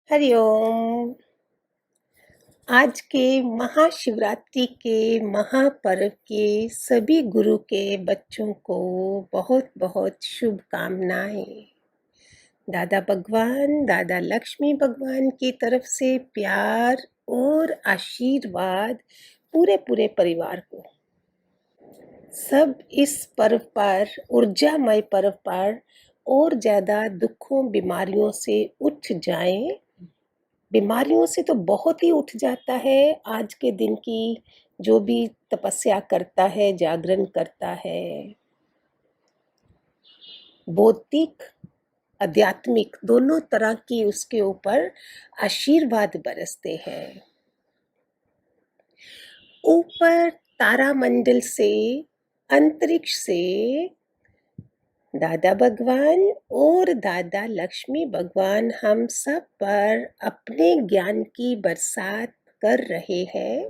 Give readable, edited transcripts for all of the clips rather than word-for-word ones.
हरिओम। आज के महाशिवरात्रि के महापर्व के सभी गुरु के बच्चों को बहुत बहुत शुभकामनाएं। दादा भगवान, दादा लक्ष्मी भगवान की तरफ से प्यार और आशीर्वाद पूरे पूरे परिवार को। सब इस पर्व पर, ऊर्जामय पर्व पर और ज़्यादा दुखों बीमारियों से उठ जाएं। बीमारियों से तो बहुत ही उठ जाता है। आज के दिन की जो भी तपस्या करता है, जागरण करता है, बौद्धिक आध्यात्मिक दोनों तरह की उसके ऊपर आशीर्वाद बरसते हैं। ऊपर तारामंडल से, अंतरिक्ष से दादा भगवान और दादा लक्ष्मी भगवान हम सब पर अपने ज्ञान की बरसात कर रहे हैं।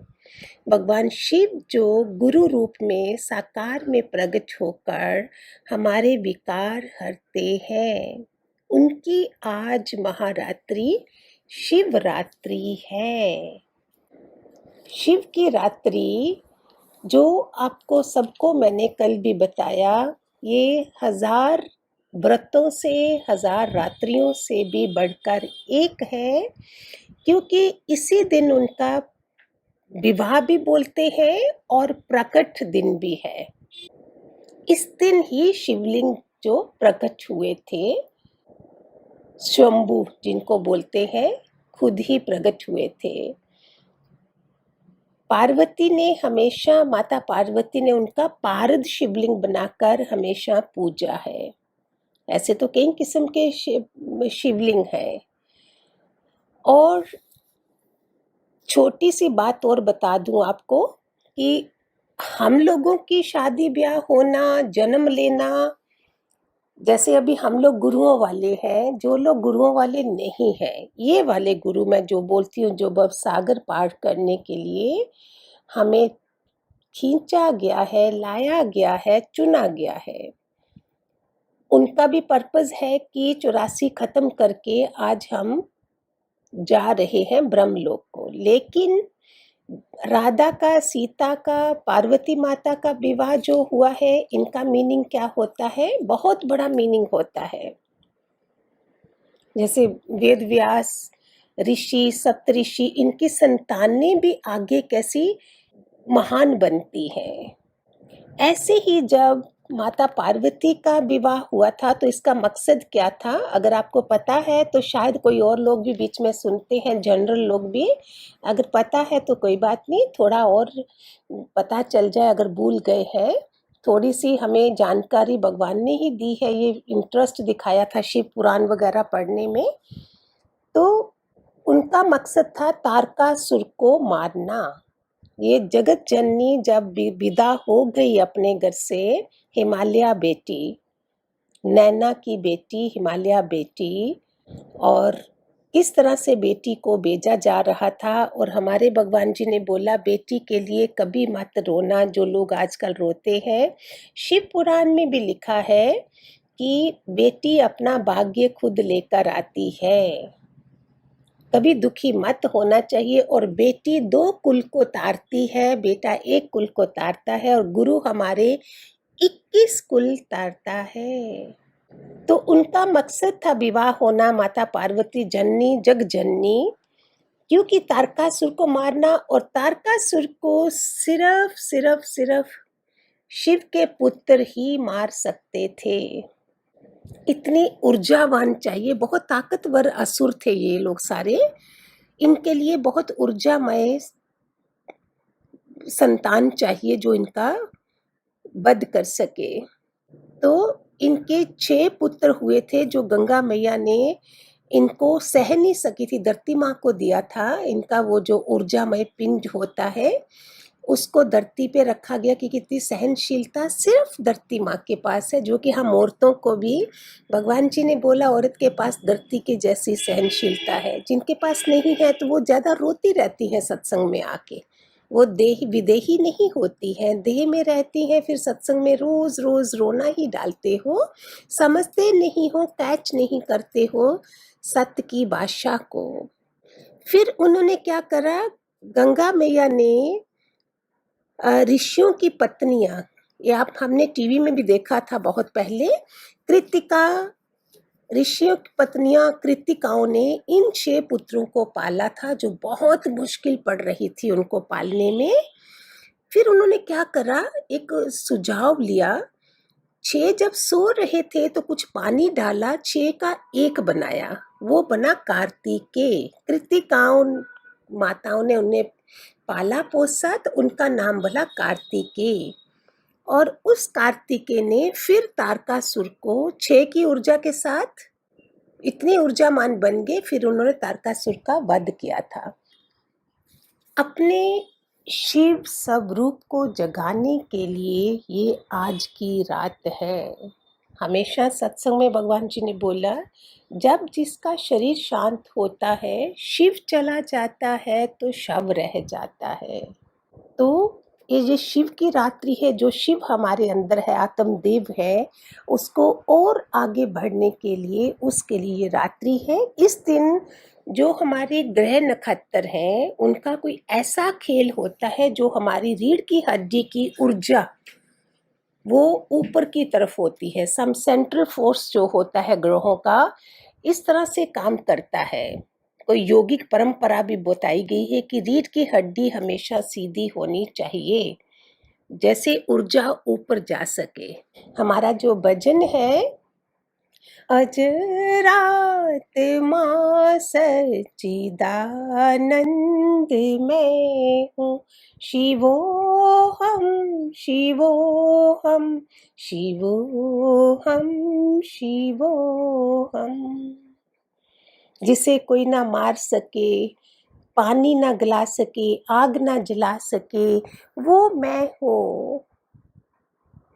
भगवान शिव जो गुरु रूप में साकार में प्रकट होकर हमारे विकार हरते हैं, उनकी आज महारात्रि शिवरात्रि है। शिव की रात्रि जो आपको सबको मैंने कल भी बताया, ये 1000 व्रतों से, 1000 रात्रियों से भी बढ़कर एक है, क्योंकि इसी दिन उनका विवाह भी बोलते हैं और प्रकट दिन भी है। इस दिन ही शिवलिंग जो प्रकट हुए थे, स्वयंभू जिनको बोलते हैं, खुद ही प्रकट हुए थे। पार्वती ने हमेशा, माता पार्वती ने उनका पारद शिवलिंग बनाकर हमेशा पूजा है। ऐसे तो कई किस्म के शिवलिंग हैं। और छोटी सी बात और बता दूं आपको कि हम लोगों की शादी ब्याह होना, जन्म लेना, जैसे अभी हम लोग गुरुओं वाले हैं, जो लोग गुरुओं वाले नहीं हैं, ये वाले गुरु मैं जो बोलती हूँ, जो भव सागर पार करने के लिए हमें खींचा गया है, लाया गया है, चुना गया है, उनका भी पर्पस है कि 84 खत्म करके आज हम जा रहे हैं ब्रह्मलोक को। लेकिन राधा का, सीता का, पार्वती माता का विवाह जो हुआ है, इनका मीनिंग क्या होता है? बहुत बड़ा मीनिंग होता है। जैसे वेद व्यास ऋषि, सप्तऋषि, इनकी संतानें भी आगे कैसी महान बनती हैं। ऐसे ही जब माता पार्वती का विवाह हुआ था तो इसका मकसद क्या था? अगर आपको पता है तो शायद कोई और लोग भी बीच में सुनते हैं, जनरल लोग भी। अगर पता है तो कोई बात नहीं, थोड़ा और पता चल जाए। अगर भूल गए हैं, थोड़ी सी हमें जानकारी भगवान ने ही दी है, ये इंटरेस्ट दिखाया था शिव पुराण वगैरह पढ़ने में। तो उनका मकसद था तारकासुर को मारना। ये जगत जननी जब विदा हो गई अपने घर से, हिमालय बेटी, नैना की बेटी, हिमालय बेटी, और किस तरह से बेटी को भेजा जा रहा था, और हमारे भगवान जी ने बोला बेटी के लिए कभी मत रोना, जो लोग आजकल रोते हैं। शिव पुराण में भी लिखा है कि बेटी अपना भाग्य खुद लेकर आती है, कभी दुखी मत होना चाहिए। और बेटी 2 कुल को तारती है, बेटा 1 कुल को तारता है, और गुरु हमारे 21 कुल तारता है। तो उनका मकसद था विवाह होना, माता पार्वती जननी, जग जननी, क्योंकि तारकासुर को मारना। और तारकासुर को सिर्फ सिर्फ सिर्फ शिव के पुत्र ही मार सकते थे। इतनी ऊर्जावान चाहिए, बहुत ताकतवर असुर थे ये लोग सारे। इनके लिए बहुत ऊर्जामय संतान चाहिए जो इनका वध कर सके। तो इनके 6 पुत्र हुए थे जो गंगा मैया ने इनको सह नहीं सकी थी, धरती माँ को दिया था। इनका वो जो ऊर्जामय पिंड होता है, उसको धरती पे रखा गया कि कितनी सहनशीलता सिर्फ धरती माँ के पास है, जो कि हम औरतों को भी भगवान जी ने बोला औरत के पास धरती की जैसी सहनशीलता है। जिनके पास नहीं है तो वो ज़्यादा रोती रहती है सत्संग में आके, वो देह विदेही नहीं होती हैं, देह में रहती हैं, फिर सत्संग में रोज रोज रोना ही डालते हो, समझते नहीं हो, कैच नहीं करते हो। सत्य की बादशाह को। फिर उन्होंने क्या करा, गंगा मैया ने ऋषियों की पत्नियां, ये आप हमने टीवी में भी देखा था बहुत पहले, कृतिका, ऋषियों की पत्नियां कृतिकाओं ने इन 6 पुत्रों को पाला था, जो बहुत मुश्किल पड़ रही थी उनको पालने में। फिर उन्होंने क्या करा, एक सुझाव लिया। 6 जब सो रहे थे तो कुछ पानी डाला, 6 का 1 बनाया, वो बना कार्तिकेय। कृतिकाओं माताओं ने उन्हें पाला पोसा तो उनका नाम बना कार्तिकेय। और उस कार्तिकेय ने फिर तारकासुर को 6 की ऊर्जा के साथ इतने ऊर्जामान बन गए, फिर उन्होंने तारकासुर का वध किया था। अपने शिव स्वरूप को जगाने के लिए ये आज की रात है। हमेशा सत्संग में भगवान जी ने बोला, जब जिसका शरीर शांत होता है, शिव चला जाता है तो शव रह जाता है। तो ये शिव की रात्रि है, जो शिव हमारे अंदर है, आत्मदेव है, उसको और आगे बढ़ने के लिए, उसके लिए ये रात्रि है। इस दिन जो हमारे ग्रह नक्षत्र हैं, उनका कोई ऐसा खेल होता है जो हमारी रीढ़ की हड्डी की ऊर्जा वो ऊपर की तरफ होती है। सम सेंट्रल फोर्स जो होता है ग्रहों का, इस तरह से काम करता है। कोई योगिक परंपरा भी बताई गई है कि रीढ़ की हड्डी हमेशा सीधी होनी चाहिए, जैसे ऊर्जा ऊपर जा सके। हमारा जो भजन है, अजरात माँ सच्चिदानंद मैं हूँ, शिवोहम शिवोहम शिवोहम शिवोहम। जिसे कोई ना मार सके, पानी ना गला सके, आग ना जला सके, वो मैं हूँ।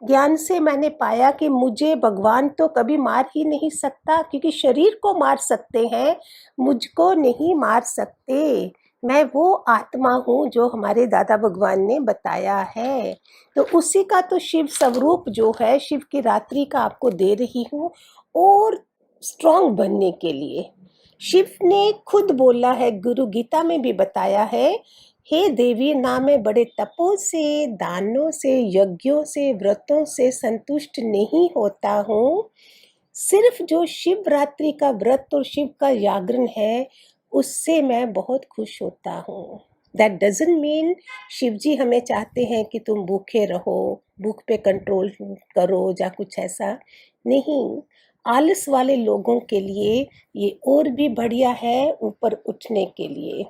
ज्ञान से मैंने पाया कि मुझे भगवान तो कभी मार ही नहीं सकता, क्योंकि शरीर को मार सकते हैं, मुझको नहीं मार सकते। मैं वो आत्मा हूँ जो हमारे दादा भगवान ने बताया है। तो उसी का तो शिव स्वरूप जो है, शिव की रात्रि का आपको दे रही हूँ, और स्ट्रांग बनने के लिए। शिव ने खुद बोला है, गुरु गीता में भी बताया है, हे देवी, ना मैं बड़े तपों से, दानों से, यज्ञों से, व्रतों से संतुष्ट नहीं होता हूँ। सिर्फ जो शिवरात्रि का व्रत और शिव का जागरण है, उससे मैं बहुत खुश होता हूँ। दैट डजंट मीन शिव जी हमें चाहते हैं कि तुम भूखे रहो, भूख पे कंट्रोल करो या कुछ ऐसा नहीं। आलस वाले लोगों के लिए ये और भी बढ़िया है, ऊपर उठने के लिए।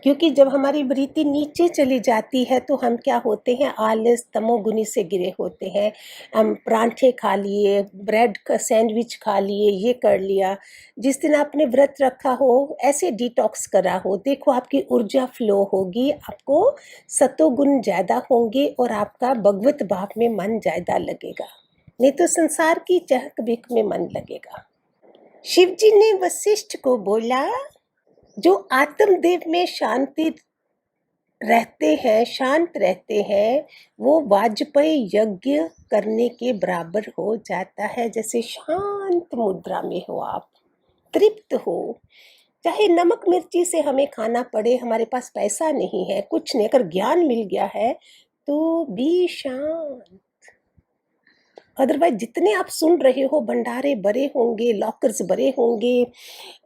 क्योंकि जब हमारी वृत्ति नीचे चली जाती है तो हम क्या होते हैं, आलस तमोगुनी से गिरे होते हैं। हम परांठे खा लिए, ब्रेड का सैंडविच खा लिए, ये कर लिया। जिस दिन आपने व्रत रखा हो, ऐसे डिटॉक्स करा हो, देखो आपकी ऊर्जा फ्लो होगी, आपको सतोगुण ज़्यादा होंगे और आपका भगवत भाव में मन ज़्यादा लगेगा, नहीं तो संसार की चहक बिक में मन लगेगा। शिव जी ने वशिष्ठ को बोला, जो आत्मदेव में शांति रहते हैं, शांत रहते हैं, वो वाजपेयी यज्ञ करने के बराबर हो जाता है। जैसे शांत मुद्रा में हो आप, तृप्त हो, चाहे नमक मिर्ची से हमें खाना पड़े, हमारे पास पैसा नहीं है, कुछ नहीं, अगर ज्ञान मिल गया है तो भी शांत। अदरवाइज जितने आप सुन रहे हो, भंडारे भरे होंगे, लॉकर्स भरे होंगे,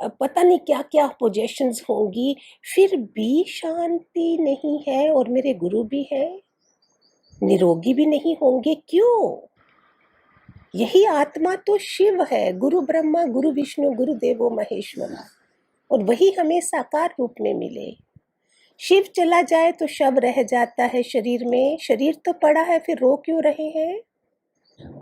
पता नहीं क्या क्या पोजेशंस होंगी, फिर भी शांति नहीं है। और मेरे गुरु भी है, निरोगी भी नहीं होंगे। क्यों? यही आत्मा तो शिव है, गुरु ब्रह्मा गुरु विष्णु गुरु देवो महेश्वरा, और वही हमें साकार रूप में मिले। शिव चला जाए तो शव रह जाता है शरीर में, शरीर तो पड़ा है, फिर रो क्यों रहे हैं?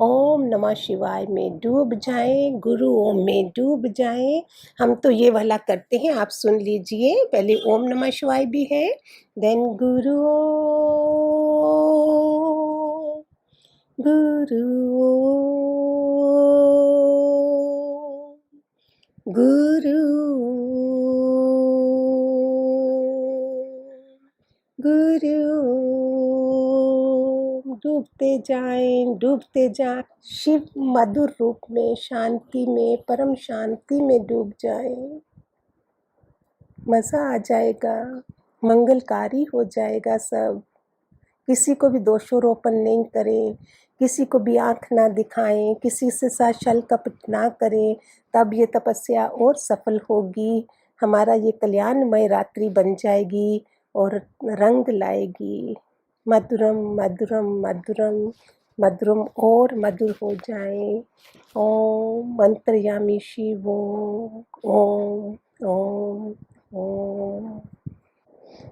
ओम नमः शिवाय में डूब जाएं, गुरु ओम में डूब जाएं। हम तो ये वाला करते हैं, आप सुन लीजिए। पहले ओम नमः शिवाय भी है, देन गुरु ओम, गुरु ओम, गुरु ओम, गुरु ओम, डूबते जाएं शिव मधुर रूप में, शांति में, परम शांति में डूब जाएं। मज़ा आ जाएगा, मंगलकारी हो जाएगा सब। किसी को भी दोषारोपण नहीं करें, किसी को भी आँख ना दिखाएं, किसी से साथ छल कपट ना करें, तब ये तपस्या और सफल होगी। हमारा ये कल्याणमय रात्रि बन जाएगी और रंग लाएगी। मधुरम मधुरम मधुरम मधुरम और मधुर हो जाए। ओम मंत्रयामी शिव ओम ओम ओम ओम।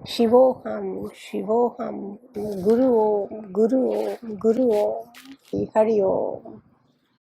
शिवोहम शिवोहम। गुरु ओम गुरु ओम गुरु ओम। हरि ओम।